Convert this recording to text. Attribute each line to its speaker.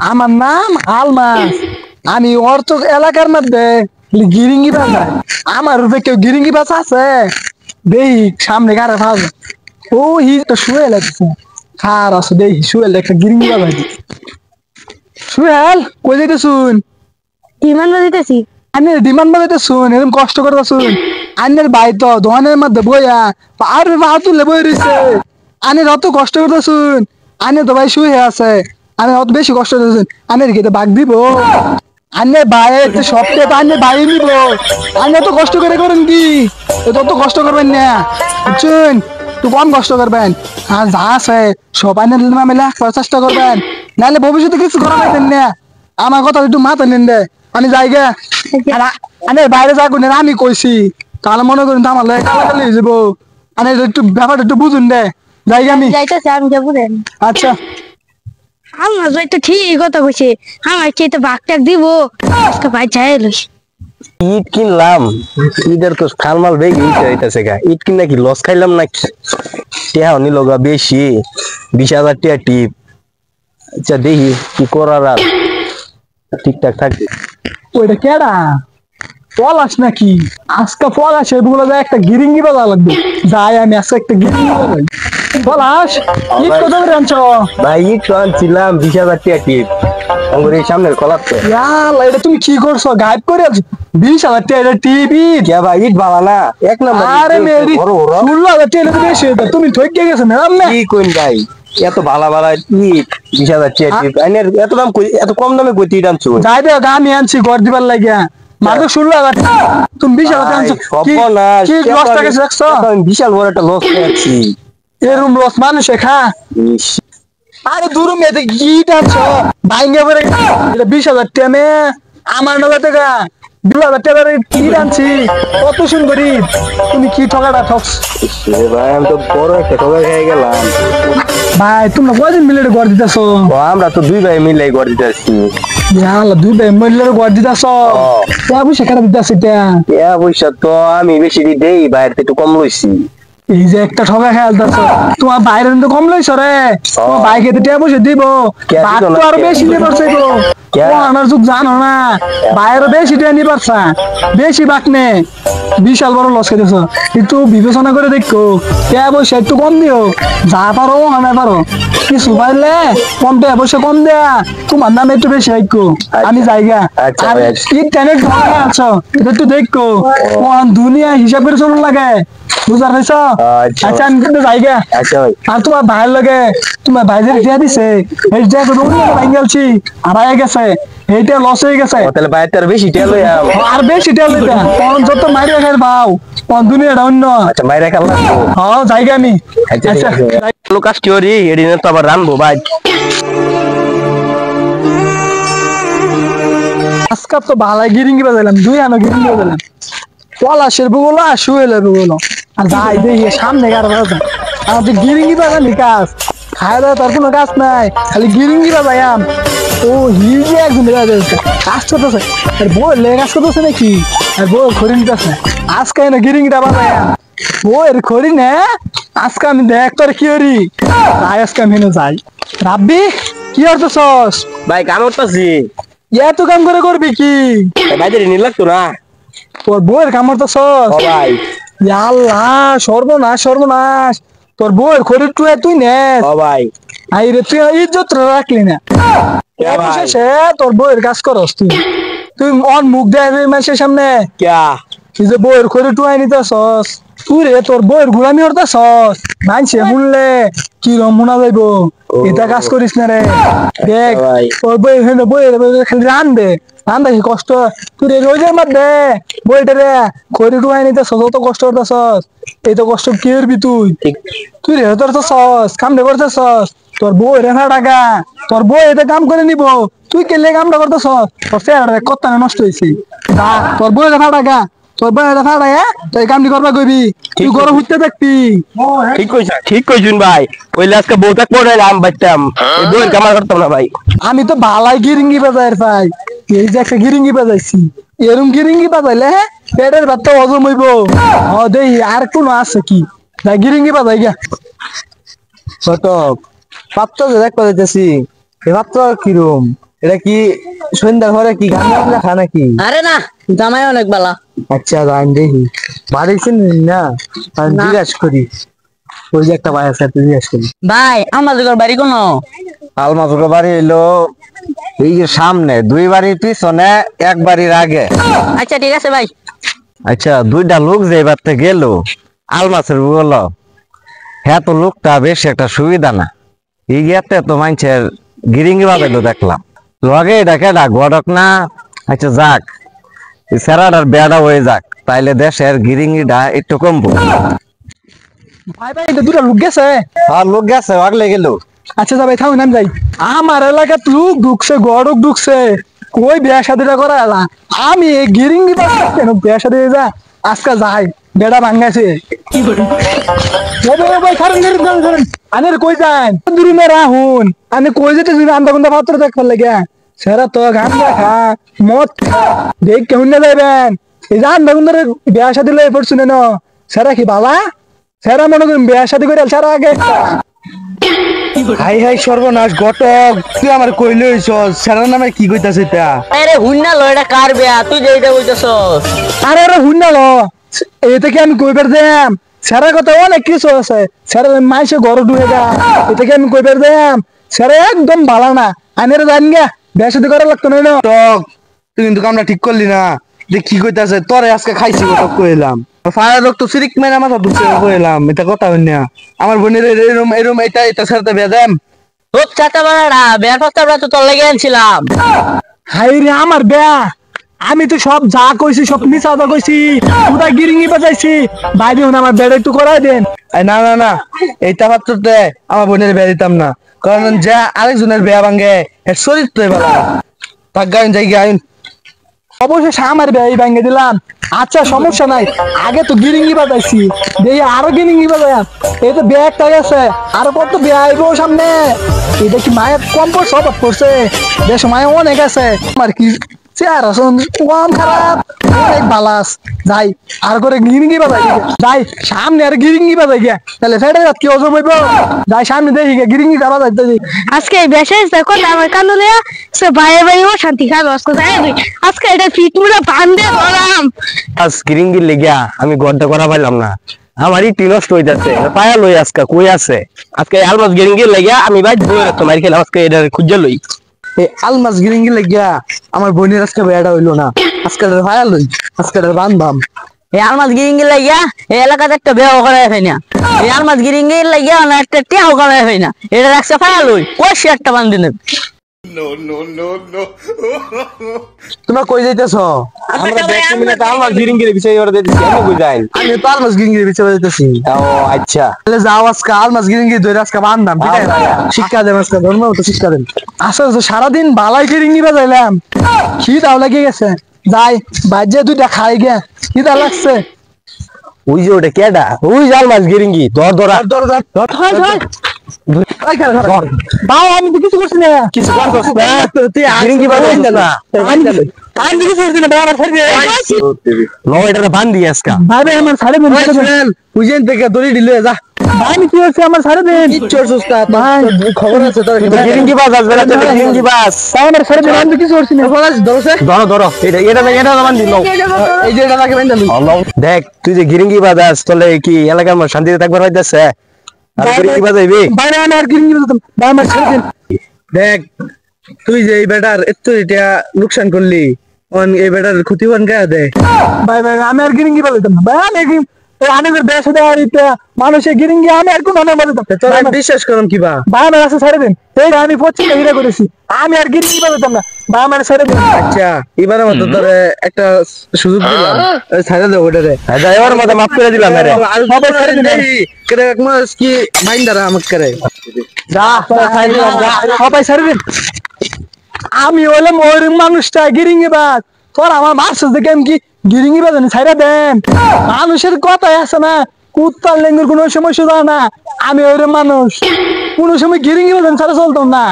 Speaker 1: আমার নাম আলমাস। আমি অর্থ এলাকার মধ্যে গিরিঙ্গি বাজার। আমার রূপে কেউ গিরিঙ্গি বাজা আছে দেই সামনে গাড়া ভাব। ও হি তো শুয়ে লাগছে খার আছে দেই শুয়ে একটা গিরিঙ্গি বাজাই। সুহেল কই যাইতে শুন?
Speaker 2: ডিমান্ড বাজাইতেছি।
Speaker 1: আমি ডিমান্ড বাজাইতে শুন এরকম কষ্ট করতে শুন। আনের ভাই তো দোকানের মধ্যে বইয়া আর পা তুলে বই রয়েছে। আনের অত কষ্ট করতে শুন। আনে তো ভাই শুয়ে আছে। আমি অত বেশি কষ্ট করতেছেন আনের কি বাগ দিব? আনে ভাই সবটা তো আনে ভাই নিব। আনে তো কষ্ট করে করেন কি তত কষ্ট করবেন না বুঝছেন? একটু কম কষ্ট করবেন আর যা আছে সব আইনের নামে চেষ্টা করবেন নাহলে ভবিষ্যতে কিছু করা পাইতেন না। আমার কথা একটু মাথা নিন দে আমি যাইগা আরে বাইরে যাবো না আমি কইছি তাহলে মনে করেন তো আমার লাগে কালাকালি হয়ে যাবো। আরে একটু ব্যাপারটা একটু বুঝুন দে যাইগা আমি
Speaker 2: যাইতেছি আমি যাবো দেন।
Speaker 1: আচ্ছা
Speaker 2: আমার ভাই তো ঠিক কথা কইছে। আমার কি তো ভাগ টাক দিব আজকে ভাই যাই লই।
Speaker 3: ইট কিনলাম, ঈদের তো খালমাল বেগে হইতেছে গা। ইট কিনা কি লস খাইলাম নাকি? টিয়া নিল গা বেশি 20,000 টিয়া টিপ। আচ্ছা দেখি কি করার আর ঠিকঠাক থাকবে।
Speaker 1: ওইটা কেডা পলাশ নাকি? আজকে পলাশ এগুলো একটা গিরিঙ্গি বাজা লাগবে। যাই আমি আজকে একটা গিরিঙ্গি বাজাই। পলাশ কি কথা বলে আনছো?
Speaker 3: ভাই ইট তো আনছিলাম 20,000 টিয়া টিপ আমার এই সামনের কলাপতে।
Speaker 1: ইয়াল্লা এটা তুমি কি করছো গায়েব করে আছো? 20,000 টাকা টিভি
Speaker 3: কে ভাই ইট ভালো না এক নম্বর
Speaker 1: আরে মেরি
Speaker 3: বড় বড়
Speaker 1: 16,000 টাকা বেশি হতো তুমি ঠকে গেছো না না
Speaker 3: কি কইন ভাই এত ভালো ভালো ইট 20,000 টিয়া টিপ আইনের এত দাম এত কম দামে কইতে ইট আনছো?
Speaker 1: যাই দে আমি আনছি ঘর দিবার লাগিয়া মাত্র 16,000 টাকা তুমি 20,000 টাকা আনছো কি লস টাকা রাখছো?
Speaker 3: বিশাল বড় একটা লস পেয়েছি।
Speaker 1: এরকম লস মানুষে খা আরে দূর মেয়েতে গিট আনছো ভাইঙ্গা পরে এটা 20,000 টাকা মে আমার 9 টাকা 2,000 টাকার গিট আনছি কত সুন্দরী তুমি কি ঠকাটা ঠকস
Speaker 3: ভাই আমি তো বড় একটা ঠকা খেয়ে গেলাম।
Speaker 1: ভাই তোমরা কয়দিন মিলে ঘর দিতেছো?
Speaker 3: আমরা তো দুই ভাই মিলে ঘর দিতে আসছি।
Speaker 1: ইয়াল্লা দুই ভাই মিলে ঘর দিতেছো পয়সা কেন দিতেছি
Speaker 3: পয়সা তো আমি বেশি দেই বাইরে একটু কম লইছি।
Speaker 1: এই যে একটা ঠকা খেলতেছ তোমার বাইরে তো কম লইছ রে তোমার বাইকে তো টাকা পয়সা দিব বাদ তো আরো বেশি নিয়ে পারছে গো আমার যুগ জানো না বাইরে বেশি টাকা নিয়ে পারছা বেশি বাক নে বিশাল বড় লস খেতেছ কিন্তু বিবেচনা করে দেখো টাকা পয়সা একটু কম দিও যা পারো না পারো কিছু পাইলে কম টাকা পয়সা কম দেয়া তোমার নামে একটু বেশি রাখো আমি জায়গা আর ইন্টারনেট ঢোকা আছো এটা একটু দেখো দুনিয়া হিসাব করে চলুন লাগে বুঝার পাইছ? আচ্ছা আমি কিন্তু জায়গা আর তোমার ভাইয়ের লগে তোমার ভাই যে দিয়া দিছে এই যে ভাই গেলছি হারাই গেছে এইটা লস হয়ে গেছে
Speaker 3: তাহলে বাইরে আর বেশি টেল
Speaker 1: আর বেশি টেল দিতে কোন যত মাইরে খাই পাও কোন দুনিয়াটা অন্য
Speaker 3: আচ্ছা মাইরা খেলা
Speaker 1: হ্যাঁ জায়গা আমি
Speaker 3: আচ্ছা লোকাস কি ওরি এদিন তো আবার রানবো ভাই
Speaker 1: আজকে তো ভালো গিরিঙ্গি বাজাইলাম দুই আনো গিরিঙ্গি বাজাইলাম পলাশের বুগুলো আর শুয়েলের বুগুলো আর যাই দেখি সামনে গাড়া বাজা আমাদের গিরিঙ্গি বাজানি কাজ খাওয়া দাওয়া তার কোনো কাজ নাই খালি গিরিঙ্গি বাজাইয়াম ও হিউজে একজন কাজ করতেছে আর বই লে কাজ করতেছে নাকি আর বই খড়ি নিতেছে আজকে না গিরিঙ্গিটা বাজাইয়াম বইয়ের খড়ি নে আজকে আমি দেখ তোর কি করি তাই আজকে আমি যাই রাব্বি কি করতেছস?
Speaker 3: ভাই কাম করতেছি।
Speaker 1: এত কাম করে করবি কি
Speaker 3: বাইরে নি লাগতো না
Speaker 1: তোর বউয়ের কাম করতেছস?
Speaker 3: ভাই
Speaker 1: আল্লাহ সর্বনাশ সর্বনাশ তোর বউয়ের খড়ি তুই নেস
Speaker 3: ভাই
Speaker 1: আই রে তুই ইজ্জত রাখলি না সে তোর বউয়ের কাজ করস তুই তুই অন মুখ দেয় মাসের সামনে
Speaker 3: ক্যা
Speaker 1: তুই যে বউয়ের খড়ি টুয়াই নিতেছস তুই রে তোর বউয়ের গুলামি করতেছস মানছে শুনলে কি রমুনা যাইব এটা কাজ করিস না রে দেখ তোর বই বইয়ের খালি রান্ধে রান্ধা কি কষ্ট তুই রে রোজের মধ্যে বইটা রে খড়ি টুয়াই নিতেছস অত কষ্ট করতেছস এই তো কষ্ট কি করবি তুই তুই রে তোর তো সস কাম করতেছস তোর বউ রে না টাকা তোর বউ এটা কাম করে নিব তুই কেলে কামটা করতেছস তোর চেহারা কত নষ্ট হয়েছে তোর বউ রে টাকা তোর বউ রে টাকা তো এই কামটি করবা কইবি তুই ঘরে উঠতে দেখবি
Speaker 3: ঠিক কইছুন ভাই ওইলে আজকে বউটা করে আম বাইতাম এই বউয়ের কামার করতাম না ভাই।
Speaker 1: আমি তো ভালাই গিরিঙ্গি বাজাইর ভাই এই যে একটা গিরিঙ্গি বাজাইছি এরম গিরিঙ্গি বাজাইলে হ্যাঁ পেটের ভাতটা হজম হইব দেই আর কোনো আছে কি যাই গিরিঙ্গি বাজাই গা
Speaker 3: ছোট পাত্র যে দেখ পাইতেছি এই পাত্র কিরম এটা কি সন্ধ্যার ঘরে কি গান রাখা নাকি?
Speaker 4: আরে না, জামাই অনেক বালা।
Speaker 3: আচ্ছা গান দেখি বাড়ি চিনি না, জিজ্ঞাস করি। ওই যে একটা ভাই আছে, জিজ্ঞাস করি।
Speaker 4: ভাই আমাদের বাড়ি কোন?
Speaker 3: আলমাজুর বাড়ি হইলো এই যে সামনে, 2 বাড়ির পিছনে 1 বাড়ির আগে।
Speaker 4: আচ্ছা ঠিক আছে ভাই।
Speaker 3: আচ্ছা 2টা লোক যে এবারতে গেল আলমাসের বললো, হ্যাঁ তো লোকটা বেশ একটা সুবিধা না, এই গিয়াতে তো মানুষের গিরিঙ্গি বাজাইলো দেখলাম, লগে এটা কেডা গড়ক না। আচ্ছা যাক, সেরাটার বেড়া হয়ে যাক, তাইলে দেশের গিরিঙ্গিটা একটু কমবো।
Speaker 1: ভাই ভাই এটা দুটা লোক গেছে।
Speaker 3: আর লোক গেছে আগলে গেল।
Speaker 1: আচ্ছা ভাই থাকুন আমি যাই। আমার এলাকাত লোক ঢুকছে, গড়ক ঢুকছে, কই বিয়া শাদিটা করা এলা, আমি এই গিরিঙ্গি বাজাই কেন বিয়া শাদি যা আজকে যাই, বেড়া ভাঙ্গাছে। ভাই খারেন খারেন আনের কই যান দূরে না রাহুন, আমি কই যেতে আন্দা গুন্দা পাত্র দেখবার লাগে সেরা তো গান দেখা মদ দেখ কেমন না যাইবেন, এই যে আন্দা গুন্দার বিয়া শাদি লয়ে পড়ছুন না সেরা কি বালা, সেরা মনে করেন বিয়া শাদি করে সেরা আগে।
Speaker 3: হাই হাই সর্বনাশ ঘটক, তুই আমার কইলে সেরার নামে কি কইতাছিস তা?
Speaker 4: আরে হুন্না লো, এটা কার বিয়া? তুই যে এটা বলতেছস।
Speaker 1: আরে ওরা হুন না লো, এটা কি আমি কইবার দেম, সেরা কথা অনেক কিছু আছে, সেরা মাইসে ঘর ঢুকে যা, এটা কি আমি কইবার দেম, সেরা একদম ভালো না, আনের জান গা বিয়া শাদি করা লাগতো না।
Speaker 3: টক তুই কিন্তু কামটা ঠিক করলি না, যে কি কইতাছে তোরে আজকে খাইছি ঘটক কইলাম, ফায়ার লোক তো সিরিক মেনা মাথা ঢুকছে কইলাম, এটা কথা হই না। আমার বোনের এরম এরম এটা এটা ছাড়তে বিয়া দেম।
Speaker 4: তোর চাচা বাড়াটা বিয়ার প্রস্তাবটা তো তোর লেগে আনছিলাম।
Speaker 1: হাই রে আমার বেয়া, আমি তো সব যা কইছি সব মিছা কথা কইছি, পুরা গিরিঙ্গি বাজাইছি, বাইরে হন আমার বেড়া একটু করাই দেন।
Speaker 3: না না না, এইটা পাত্রতে আমার বোনের বিয়া দিতাম না, কারণ যে আরেকজনের বিয়া ভাঙ্গে এর চরিত্র ভালো না। তাক গাইন যাই গাইন।
Speaker 1: অবশেষে আমার বেয়াই ভেঙে দিলাম। আচ্ছা সমস্যা নাই, আগে তো গিরিঙ্গি বাজাইছি, দেখি আরো গিরিঙ্গি বাজাই, এই তো বিয়া একটা গেছে, আরো কত বিয়া আইবো সামনে, এটা কি মায়ের কম পড়ছে অবাক করছে, বেশ মায়ের অনেক আছে, আমার কি চেহারা কম খারাপ অনেক বালাস, যাই আর করে গিরিঙ্গি বাজাই যাই সামনে, আর গিরিঙ্গি বাজাই গিয়া তাহলে ফেটে যাত কি অজব হইব, যাই সামনে দেখি গিরিঙ্গি বাজাইতে।
Speaker 2: আজকে বেশেষ দেখো আমার কানুলে সে ভাই ভাই ও শান্তি খাবে আজকে যাই তুই আজকে এটা ফিট মুড়া বান্ধে ধরাম।
Speaker 3: আজ গিরিঙ্গি লেগিয়া আমি গড্ডা করা পাইলাম না, আমারই টি নষ্ট হইতাছে, পায়া লই আজকে কই আছে, আজকে আলমাস গিরিঙ্গি লেগিয়া আমি বাইর বইরা তোমার খেলা আজকে এটা খুঁজে লই। এই আলমাস গিরিঙ্গি লেগিয়া আমার বোনের আজকে বেয়াটা হইলো না, আজকে পায়া লই, আজকে বান্ধবাম।
Speaker 4: এই আলমাস গিরিঙ্গি লাগিয়া এই এলাকাতে একটা বিয়া করাই হয় না, এই আলমাস গিরিঙ্গি লাগিয়া না একটা টিয়াও করাই হয় না, এটা রাখছে ফায়া লই কই সে একটা বান্ধি নেব।
Speaker 3: তোমরা কই যাইতেছ? আমরা দেখছি মিনিট আলমাস গিরিঙ্গির বিষয় ওরা দিতেছি, আমি কই যাই? আমি তো আলমাস গিরিঙ্গির বিষয় দিতেছি। ও আচ্ছা, তাহলে যাও আজকে আলমাস গিরিঙ্গি ধরে আজকে বান্ধবাম, ঠিক আছে? শিক্ষা দেন আজকে, ধর্ম তো শিক্ষা দেন।
Speaker 1: আসলে সারাদিন বালাই গিরিঙ্গি বাজাইলাম, খিদাও লেগে গেছে, যাই বাজে দুইটা খাই গে, খিদা লাগছে।
Speaker 3: ওই যে ওটা কেডা, ওই যে আলমাস গিরিঙ্গি, ধর ধর ধর ধর
Speaker 1: ভাই আমি তো কিছু করছি না,
Speaker 3: কিছু করছস না তুই, গিরিঙ্গি বাজাই না
Speaker 1: আমি তো কিছু করছি না, ভাই আমার ছাড়ে দেন।
Speaker 3: লো এটা বান্ধি আজকে।
Speaker 1: ভাই ভাই আমার ছাড়ে দেন,
Speaker 3: বুঝেন থেকে দড়ি দিলে যা।
Speaker 1: ভাই আমি কি করছি আমার ছাড়ে দেন,
Speaker 3: কিচ্ছু করছস না
Speaker 1: ভাই
Speaker 3: খবর আছে তোর, গিরিঙ্গি বাজ আসবে না, গিরিঙ্গি বাজ।
Speaker 1: ভাই আমার ছাড়ে দেন, আমি তো কিছু করছি না।
Speaker 3: ধরো ধরো এটা এটা এটা বান্ধি নাও, এই যে এটা লাগে বান্ধি নাও। দেখ তুই যে গিরিঙ্গি বাজাস তোলে কি এলাকার মানুষ শান্তিতে থাকবার হইতাছে, আর গিরিঙ্গি বাজাইবি?
Speaker 1: ভাই না আমি আর গিরিঙ্গি বাজাতাম, ভাই আমার ছাড়ে দেন।
Speaker 3: দেখ তুই যে এই বেটার এত এটা লোকসান করলি, এই বেটার ক্ষতিপূরণ কে দেয়?
Speaker 1: ভাই ভাই আমি আর গিরিঙ্গি বাজাতাম না, ভাই আমি বেশ দেওয়ার মানুষের গিরিঙ্গি আমি আর কোন বাজাতাম।
Speaker 3: তোরা বিশ্বাস করম কিবা?
Speaker 1: ভাই আমার আছে ছাড়ে দেন, এই আমি 25 হিরা করেছি, আমি আর গিরিঙ্গি বাজাতাম না, ভাই আমার ছাড়ে দেন।
Speaker 3: আচ্ছা এবারে মতো তোরে একটা সুযোগ দিলাম, ছাড়া দে ওটারে, এবার মতো মাফ করে দিলাম। আরে
Speaker 1: সবাই ছাড়ে দেন,
Speaker 3: কেরে এক মাস কি মাইন্ডারা আমাকে করে
Speaker 1: যা ছাড়ে দিলাম, যা সবাই ছাড়ে দেন। আমি হলাম ওই মানুষটা গিরিঙ্গি বাজ, তোর আমার মারছিস দেখে আমি কি গিরিঙ্গি বাজানি ছাইরা দেন, মানুষের কথাই আছে না, কুত্তার লেঙ্গুর কোনো সময় শুধু না, আমি ওই মানুষ কোনো সময় গিরিঙ্গি বাজানি ছাড়া চলতাম না।